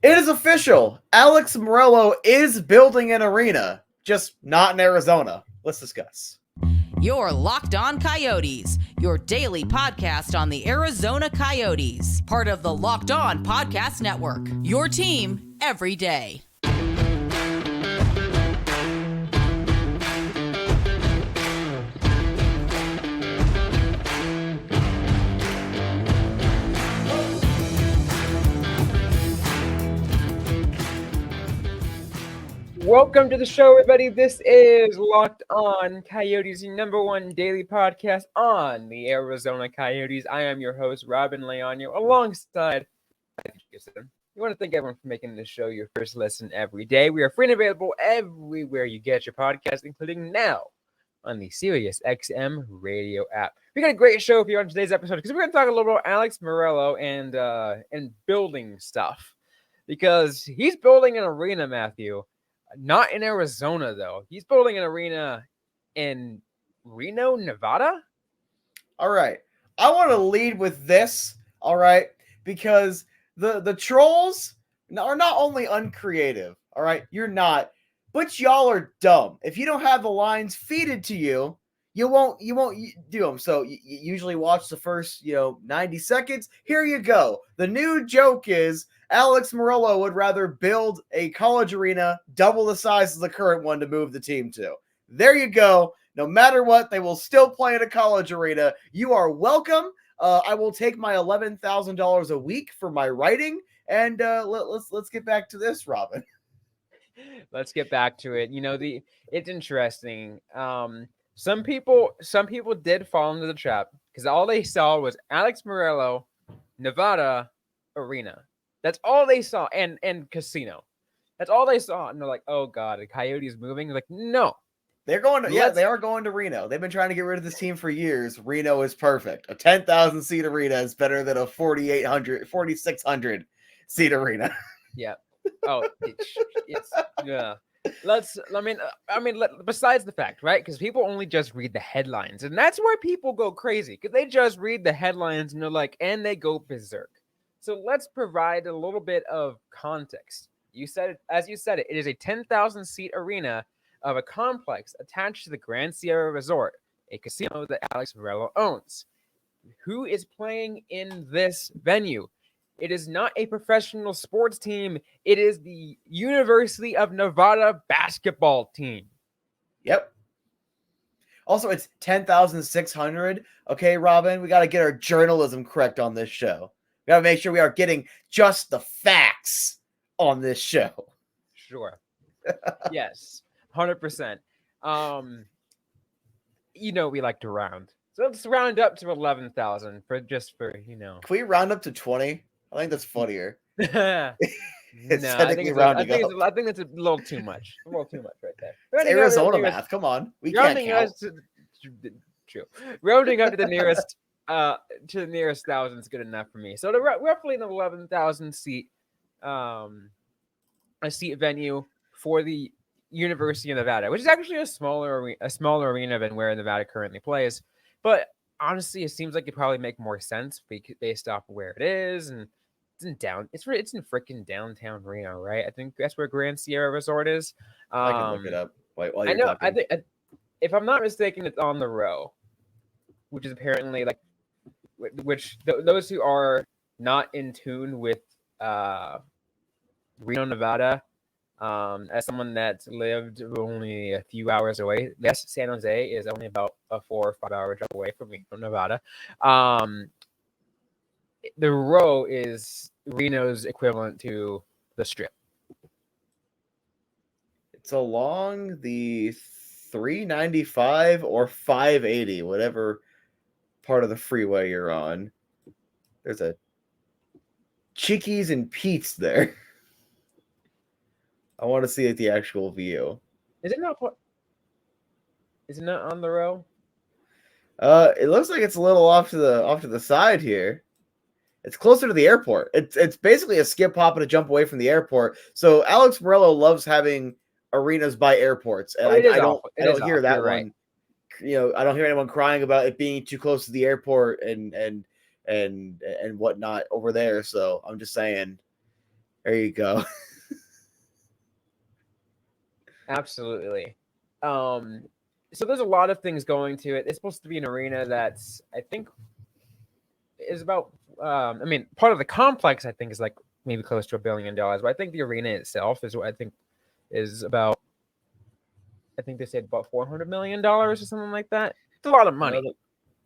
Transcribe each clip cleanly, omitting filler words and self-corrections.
It is official. Alex Meruelo is building an arena, just not in Arizona. Let's discuss. You're Locked On Coyotes, your daily podcast on the Arizona Coyotes, part of the Locked On Podcast Network. Your team every day. Welcome to the show, everybody. This is Locked On Coyotes, your number one daily podcast on the Arizona Coyotes. I am your host, Robin Leonio, alongside You want to thank everyone for making this show your first listen every day. We are free and available everywhere you get your podcast, including now on the Sirius XM radio app. We got a great show for you on today's episode because we're going to talk a little about Alex Meruelo and building stuff, because he's building an arena, Matthew. Not in Arizona, though. He's building an arena in Reno, Nevada. All right. I want to lead with this, all right, because the trolls are not only uncreative, all right, you're not, but y'all are dumb. If you don't have the lines feeded to you, you won't do them. So you usually watch the first, 90 seconds. Here you go. The new joke is Alex Meruelo would rather build a college arena double the size of the current one to move the team to. There you go. No matter what, they will still play in a college arena. You are welcome. I will take my $11,000 a week for my writing, and let's get back to this, Robin. Let's get back to it. It's interesting. Some people did fall into the trap because all they saw was Alex Meruelo, Nevada arena. That's all they saw, and casino. That's all they saw, and they're like, "Oh God, the Coyotes moving." They're like, no, they're going to. Yeah, they are going to Reno. They've been trying to get rid of this team for years. Reno is perfect. A 10,000 seat arena is better than a 4,600 seat arena. Yeah. Oh, it's yeah. Besides the fact, right? Because people only just read the headlines, and that's where people go crazy, because they just read the headlines and they're like, and they go berserk. So let's provide a little bit of context. You said it, as you said it, it is a 10,000 seat arena of a complex attached to the Grand Sierra Resort, a casino that Alex Meruelo owns. Who is playing in this venue? It is not a professional sports team. It is the University of Nevada basketball team. Yep. Also, it's 10,600. Okay, Robin, we got to get our journalism correct on this show. We got to make sure we are getting just the facts on this show. Sure. Yes, 100%. We like to round. So let's round up to 11,000 Can we round up to 20? I think that's funnier. I think that's a little too much. A little too much right there. It's Arizona math. Come on. We can't count. True. Rounding up to the nearest thousand is good enough for me. So roughly an 11,000 seat a seat venue for the University of Nevada, which is actually a smaller arena than where Nevada currently plays. But honestly, it seems like it probably make more sense based off of where it is, and it's in freaking downtown Reno, right? I think that's where Grand Sierra Resort is. I can look it up. Wait, while you're talking. I think if I'm not mistaken, it's on the row, which is apparently those who are not in tune with Reno, Nevada. As someone that's lived only a few hours away, yes, San Jose is only about a 4 or 5 hour drive away from Reno, Nevada. The row is Reno's equivalent to the Strip. It's along the 395 or 580, whatever part of the freeway you're on. There's a Chickies and Pete's there. I want to see the actual view. Is it not on the row? It looks like it's a little off to the side here. It's closer to the airport. It's basically a skip, hop, and a jump away from the airport. So Alex Meruelo loves having arenas by airports, and I don't hear that one. Right. I don't hear anyone crying about it being too close to the airport and whatnot over there. So I'm just saying, There you go. Absolutely. So there's a lot of things going to it. It's supposed to be an arena that's, I think, is about. Part of the complex I think is like maybe close to $1 billion, but I think the arena itself is what I think is about. I think they said about $400 million or something like that. It's a lot of money.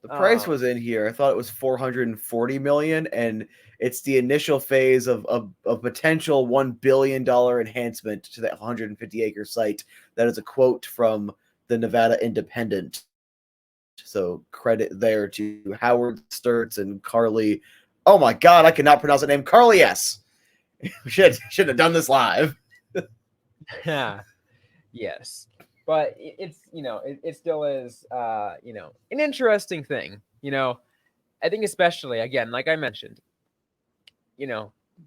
The price was in here. I thought it was 440 million, and it's the initial phase of a potential $1 billion enhancement to that 150-acre site. That is a quote from the Nevada Independent. So credit there to Howard Sturtz and Carly. Oh my God, I cannot pronounce the name. Carly S. We should have done this live. Yes, but it's it still is an interesting thing. I think especially again, like I mentioned,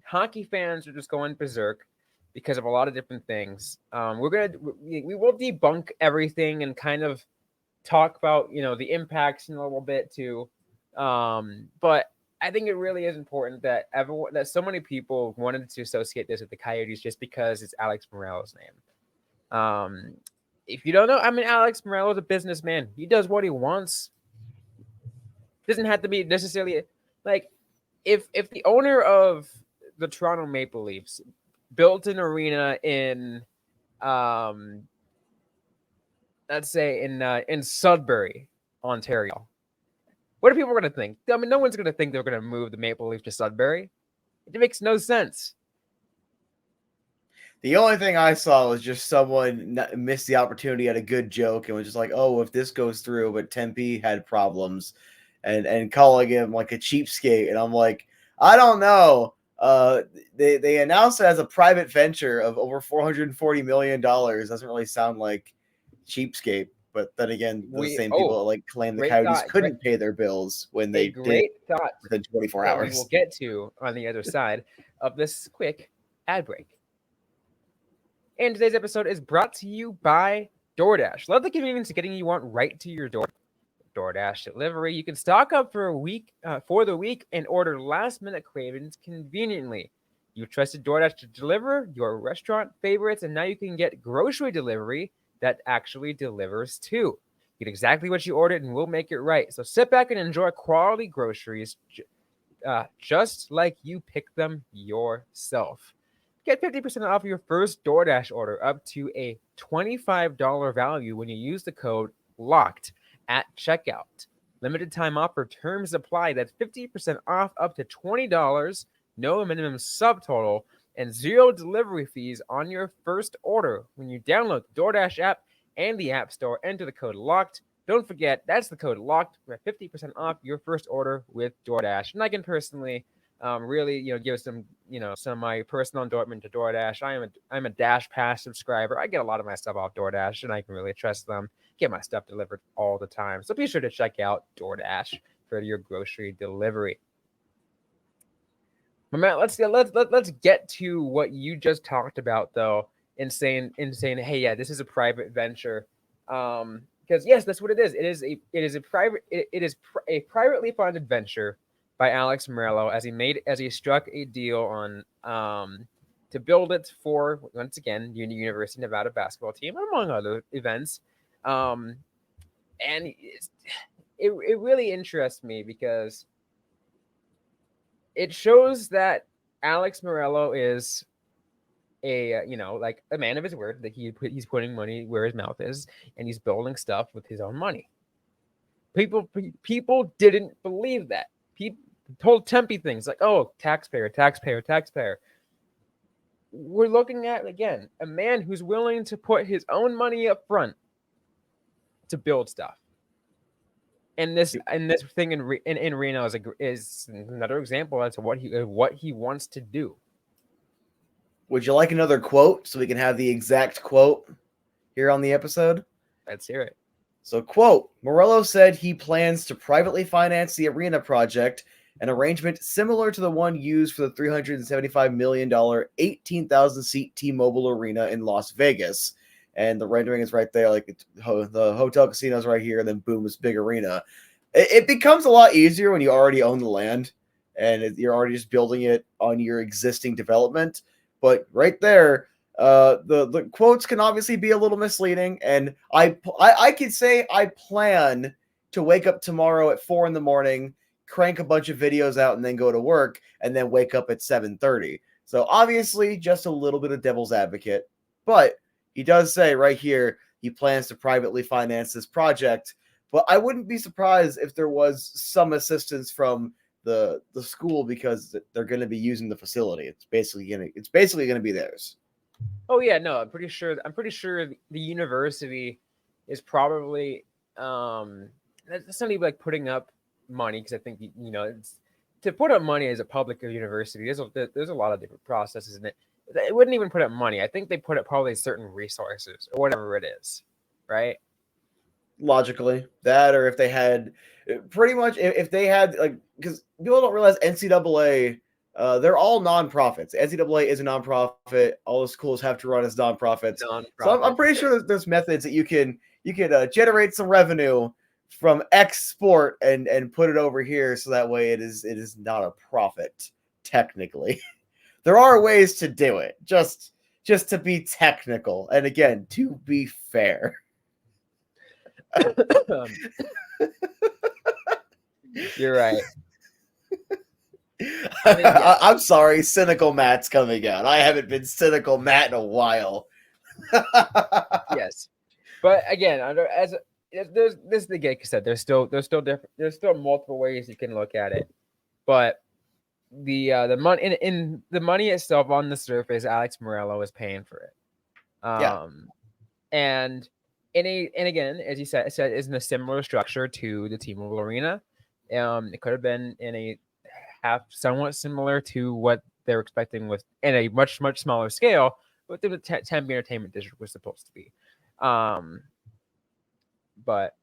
hockey fans are just going berserk because of a lot of different things. We will debunk everything and kind of talk about the impacts in a little bit too, but I think it really is important that so many people wanted to associate this with the Coyotes just because it's Alex Meruelo's name. If you don't know, Alex Meruelo is a businessman. He does what he wants. Doesn't have to be necessarily like if the owner of the Toronto Maple Leafs built an arena in let's say in Sudbury, Ontario, what are people going to think? No one's going to think they're going to move the Maple Leaf to Sudbury. It makes no sense. The only thing I saw was just someone missed the opportunity at a good joke and was just like, "Oh, if this goes through," but Tempe had problems, and calling him like a cheapskate, and I'm like, I don't know. They announced it as a private venture of over $440 million. Doesn't really sound like cheapskate, but then again, the same people that like claim the Coyotes couldn't pay their bills when they did within 24 hours. We will get to on the other side of this quick ad break. And today's episode is brought to you by DoorDash. Love the convenience of getting you want right to your door. DoorDash delivery. You can stock up for the week and order last-minute cravings conveniently. You've trusted DoorDash to deliver your restaurant favorites, and now you can get grocery delivery that actually delivers too. Get exactly what you ordered, and we'll make it right. So sit back and enjoy quality groceries, just like you pick them yourself. Get 50% off your first DoorDash order up to a $25 value when you use the code LOCKED at checkout. Limited time offer, terms apply. That's 50% off up to $20, no minimum subtotal, and 0 delivery fees on your first order. When you download the DoorDash app and the App Store, enter the code LOCKED. Don't forget, that's the code LOCKED for 50% off your first order with DoorDash. And I can personally really, give some of my personal endorsement to DoorDash. I'm a Dash Pass subscriber. I get a lot of my stuff off DoorDash, and I can really trust them. Get my stuff delivered all the time. So be sure to check out DoorDash for your grocery delivery. But Matt, let's get to what you just talked about, though, in saying, hey, yeah, this is a private venture. Because yes, that's what it is. It is a privately funded venture by Alex Meruelo as he struck a deal on to build it for, once again, University of Nevada basketball team, among other events. And it really interests me because it shows that Alex Meruelo is a man of his word, that he's putting money where his mouth is, and he's building stuff with his own money. People didn't believe that. People told Tempe things like, "Oh, taxpayer." We're looking at, again, a man who's willing to put his own money up front to build stuff. And this thing in Reno is another example as to what he wants to do. Would you like another quote so we can have the exact quote here on the episode? Let's hear it. So, quote, Meruelo said he plans to privately finance the arena project, an arrangement similar to the one used for the $375 million 18,000-seat T-Mobile Arena in Las Vegas. And the rendering is right there, like the hotel casino is right here, and then boom, this big arena. It becomes a lot easier when you already own the land, and you're already just building it on your existing development. But right there, the quotes can obviously be a little misleading, and I could say I plan to wake up tomorrow at 4 a.m, crank a bunch of videos out, and then go to work, and then wake up at 7:30. So obviously, just a little bit of devil's advocate, but he does say right here he plans to privately finance this project. But I wouldn't be surprised if there was some assistance from the school, because they're going to be using the facility. It's basically going to be theirs. Oh yeah, no, I'm pretty sure the university is probably that's not even like putting up money, because I think it's, to put up money as a public university, there's a lot of different processes in it. It wouldn't even put up money. I think they put up probably certain resources or whatever it is, right? Logically, that, or if they had pretty much, if they had, like, because people don't realize NCAA, they're all nonprofits. NCAA is a nonprofit. All the schools have to run as nonprofits. So I'm pretty sure there's methods that you can generate some revenue from X sport and put it over here, so that way it is not a profit technically. There are ways to do it, just to be technical, and again, to be fair. You're right. I mean, yeah. I'm sorry, cynical Matt's coming out. I haven't been cynical Matt in a while. Yes, but again, there's this, like I said, there's still different. There's still multiple ways you can look at it, but the money in the money itself on the surface, Alex Meruelo is paying for it. Yeah. And again, as you said, is in a similar structure to the T-Mobile Arena. It could have been in a somewhat similar to what they're expecting with in a much smaller scale, what the Tempe Entertainment District was supposed to be. But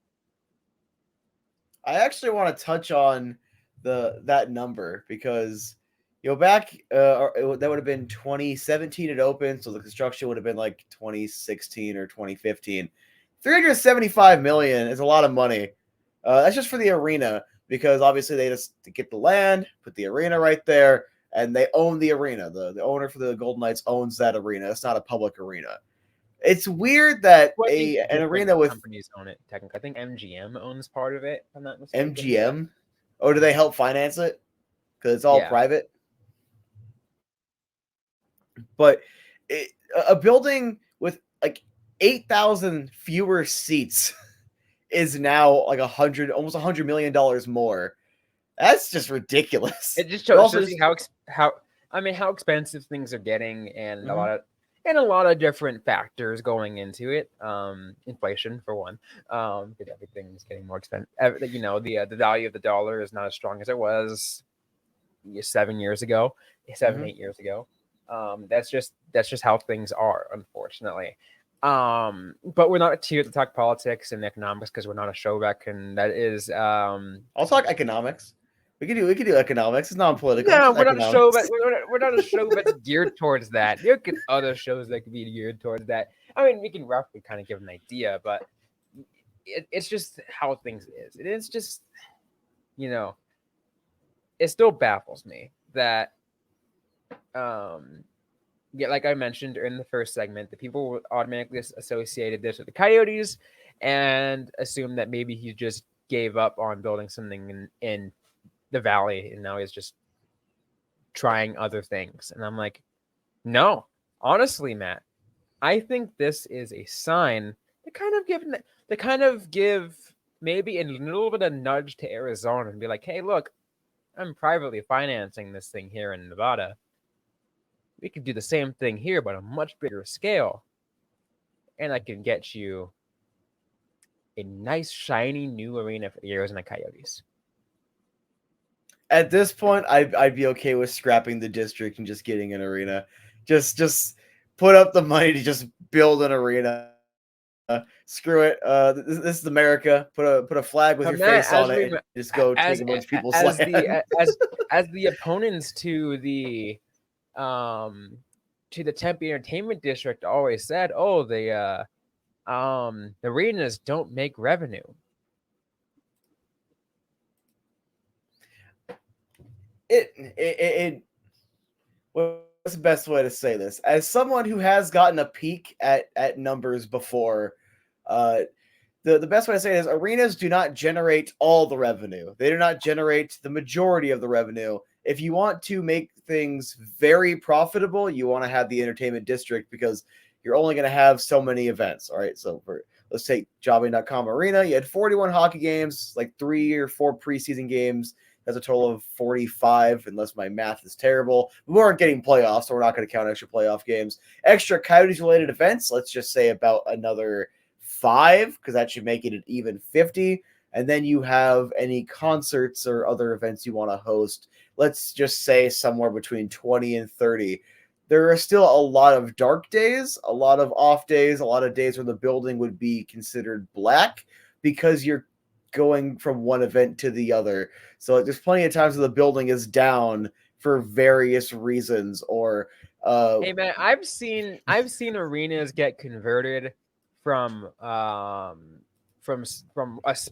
I actually want to touch on that number, because back that would have been 2017 it opened, so the construction would have been like 2016 or 2015. 375 million is a lot of money. That's just for the arena, because obviously they just get the land, put the arena right there, and they own the arena. The owner for the Golden Knights owns that arena. It's not a public arena. It's weird that an arena with companies own it. Technically, I think MGM owns part of it. If I'm not mistaken. MGM. Oh, do they help finance it? Because it's all private. But a building with like 8,000 fewer seats is now like almost $100 million more. That's just ridiculous. It just shows you how expensive things are getting, and a lot of different factors going into it. Inflation for one, because everything's getting more expensive. The value of the dollar is not as strong as it was 7 years ago, 8 years ago. That's just how things are, unfortunately. But we're not here to talk politics and economics, because we're not a show that can. That is. I'll talk economics. We can do economics. It's non-political. No, we're not a show. But we're not a show that's geared towards that. There could other shows that could be geared towards that. I mean, we can roughly kind of give an idea, but it's just how things is. It is just, it still baffles me that, like I mentioned in the first segment, the people automatically associated this with the Coyotes and assumed that maybe he just gave up on building something in the Valley, and now he's just trying other things. And I'm like, no, honestly, Matt, I think this is a sign to kind of give maybe a little bit of nudge to Arizona and be like, hey, look, I'm privately financing this thing here in Nevada. We could do the same thing here, but on a much bigger scale. And I can get you a nice, shiny new arena for the Arizona Coyotes. At this point, I'd be okay with scrapping the district and just getting an arena. Just put up the money to just build an arena. Screw it. This is America. Put a flag with your face on it. And just go take a bunch of people's land. As the opponents to the Tempe Entertainment District always said, oh, the arenas don't make revenue. It what's the best way to say this? As someone who has gotten a peek at numbers before, uh, the best way to say it is arenas do not generate all the revenue. They do not generate the majority of the revenue. If you want to make things very profitable, you want to have the entertainment district because you're only going to have so many events. All right. So let's take jobbing.com arena. You had 41 hockey games, like 3 or 4 preseason games. That's a total of 45, unless my math is terrible. We weren't getting playoffs, so we're not going to count extra playoff games. Extra Coyotes-related events, let's just say about another 5, because that should make it an even 50. And then you have any concerts or other events you want to host. Let's just say somewhere between 20 and 30. There are still a lot of dark days, a lot of off days, a lot of days where the building would be considered black because you're going from one event to the other. So there's plenty of times where the building is down for various reasons. Or hey man, I've seen arenas get converted from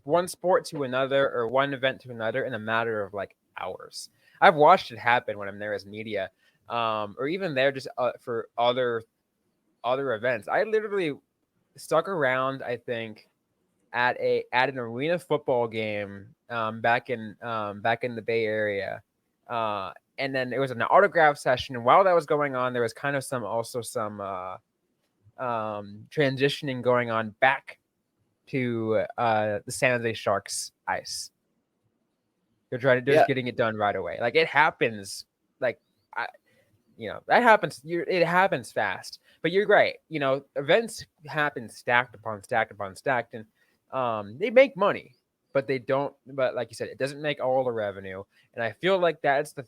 one sport to another or one event to another in a matter of like hours. I've watched it happen when I'm there as media, or even there just for other events. I literally stuck around, I think, at an arena football game back in the Bay Area, and then it was an autograph session. And while that was going on, there was kind of some transitioning going on back to the San Jose Sharks ice. They're getting it done right away. Like it happens, like that happens. It happens fast. But you're right. Events happen stacked upon stacked upon stacked, and they make money, but they don't. But like you said, it doesn't make all the revenue. And I feel like that's the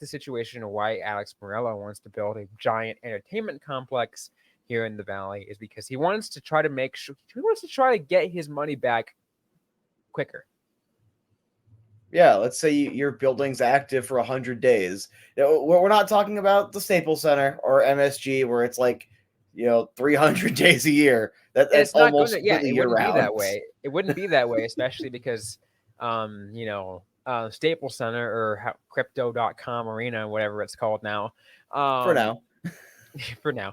situation of why Alex Meruelo wants to build a giant entertainment complex here in the Valley, is because he wants to try to get his money back quicker. Yeah, let's say your building's active for 100 days. We're not talking about the Staples Center or MSG where it's like 300 days a year. That's it's not almost gonna, yeah, completely it year wouldn't round. be that way. It wouldn't be that way, especially because Staples Center or crypto.com arena, whatever it's called now. For now. For now.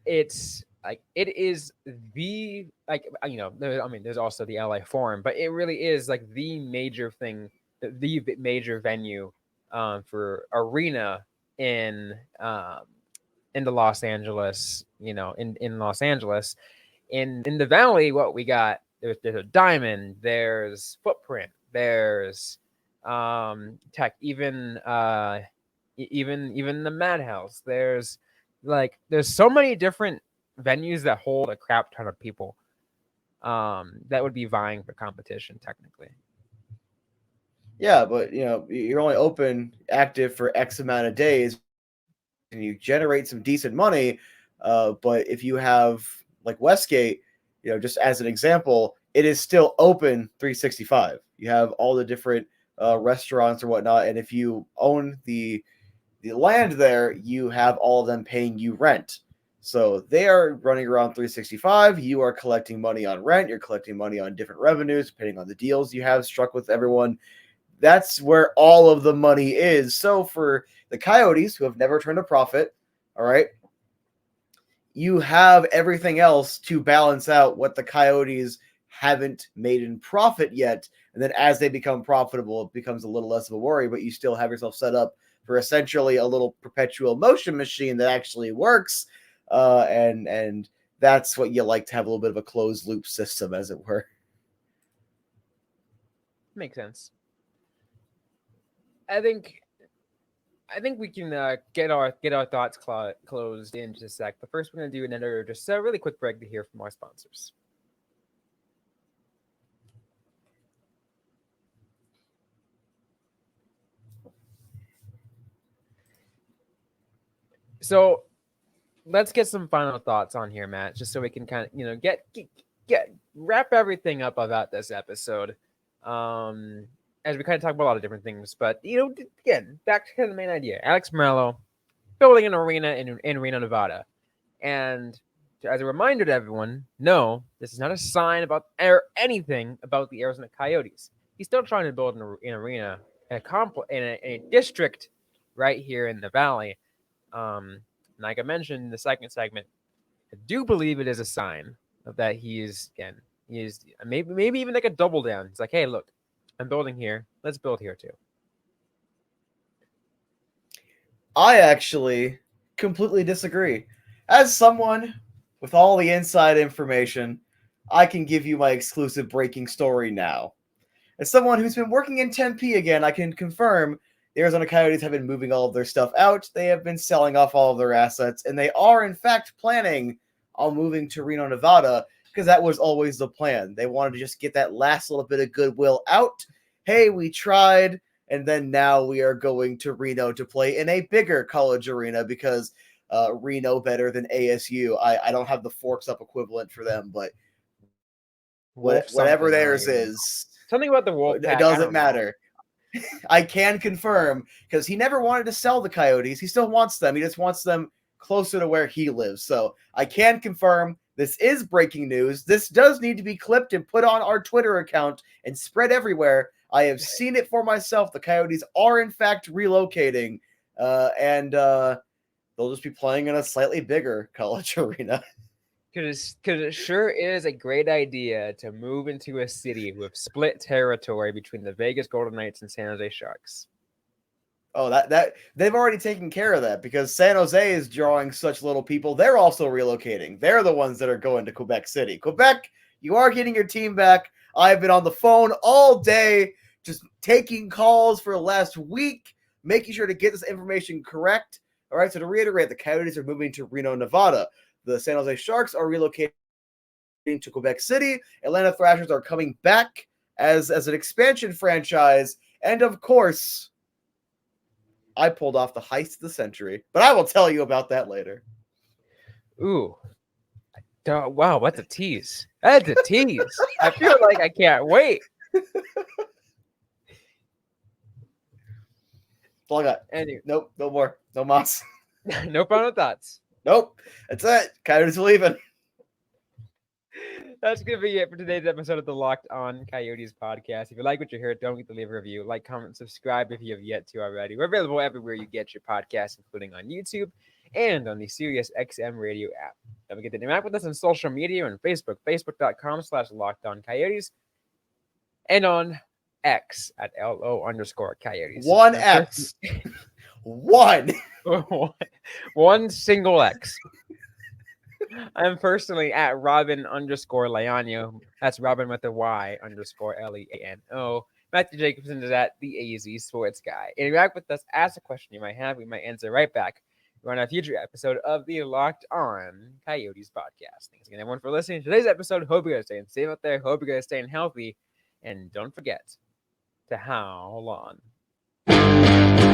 It's like it is the there's also the LA Forum, but it really is like the major thing, the major venue for arena in the Los Angeles, in Los Angeles. In the Valley, what we got, there's a Diamond, there's Footprint, there's Tech, even the Madhouse. There's so many different venues that hold a crap ton of people that would be vying for competition technically. Yeah, but you're only active for X amount of days and you generate some decent money. But if you have like Westgate, just as an example, it is still open 365. You have all the different restaurants or whatnot. And if you own the land there, you have all of them paying you rent. So they are running around 365. You are collecting money on rent. You're collecting money on different revenues, depending on the deals you have struck with everyone. That's where all of the money is. So for the Coyotes, who have never turned a profit, all right, you have everything else to balance out what the Coyotes haven't made in profit yet. And then as they become profitable, it becomes a little less of a worry, but you still have yourself set up for essentially a little perpetual motion machine that actually works. And that's what you like to have a little bit of a closed loop system, as it were. Makes sense. I think we can get our thoughts closed in just a sec. But first, we're going to do another just a really quick break to hear from our sponsors. So let's get some final thoughts on here, Matt, just so we can kind of get wrap everything up about this episode. As we kind of talk about a lot of different things, but again, back to kind of the main idea. Alex Meruelo building an arena in Reno, Nevada. And as a reminder to everyone, no, this is not a sign about or anything about the Arizona Coyotes. He's still trying to build an arena in a district right here in the Valley. Like I mentioned in the second segment, I do believe it is a sign of that he is maybe even like a double down. It's like, hey, look, I'm building here. Let's build here too. I actually completely disagree. As someone with all the inside information, I can give you my exclusive breaking story now. As someone who's been working in Tempe again, I can confirm the Arizona Coyotes have been moving all of their stuff out. They have been selling off all of their assets, and they are, in fact, planning on moving to Reno, Nevada, because that was always the plan. They wanted to just get that last little bit of goodwill out. Hey, we tried, and then now we are going to Reno to play in a bigger college arena because Reno better than ASU. I don't have the forks up equivalent for them, but whatever theirs is. Something about the Wolf Pack, it doesn't matter. I can confirm, because he never wanted to sell the Coyotes. He still wants them. He just wants them closer to where he lives. So I can confirm this is breaking news. This does need to be clipped and put on our Twitter account and spread everywhere. I have seen it for myself. The Coyotes are, in fact, relocating, and they'll just be playing in a slightly bigger college arena. Because it sure is a great idea to move into a city with split territory between the Vegas Golden Knights and San Jose Sharks. Oh, that they've already taken care of that because San Jose is drawing such little people. They're also relocating. They're the ones that are going to Quebec City. Quebec, you are getting your team back. I've been on the phone all day, just taking calls for the last week, making sure to get this information correct. All right, so to reiterate, the Coyotes are moving to Reno, Nevada. The San Jose Sharks are relocating to Quebec City. Atlanta Thrashers are coming back as an expansion franchise. And of course, I pulled off the heist of the century, but I will tell you about that later. Ooh. Wow, what's a tease? That's a tease. I feel like I can't wait. That's all I got. Anyway. Nope, no more. No mas. No final thoughts. Nope. That's it. Coyotes are leaving. That's going to be it for today's episode of the Locked On Coyotes podcast. If you like what you heard, don't forget to leave a review, like, comment, subscribe if you have yet to already. We're available everywhere you get your podcasts, including on YouTube and on the Sirius XM radio app. Don't forget to interact with us on social media on Facebook, facebook.com/LockedOnCoyotes, and on X at LO_Coyotes. One X. One. One single X. I'm personally at Robin_Leano. That's Robin with a Y_LEANO. Matthew Jacobson is at the AZ Sports Guy. Interact with us, ask a question you might have. We might answer right back. We're on a future episode of the Locked On Coyotes podcast. Thanks again, everyone, for listening to today's episode. Hope you guys are staying safe out there. Hope you guys are staying healthy. And don't forget to howl on.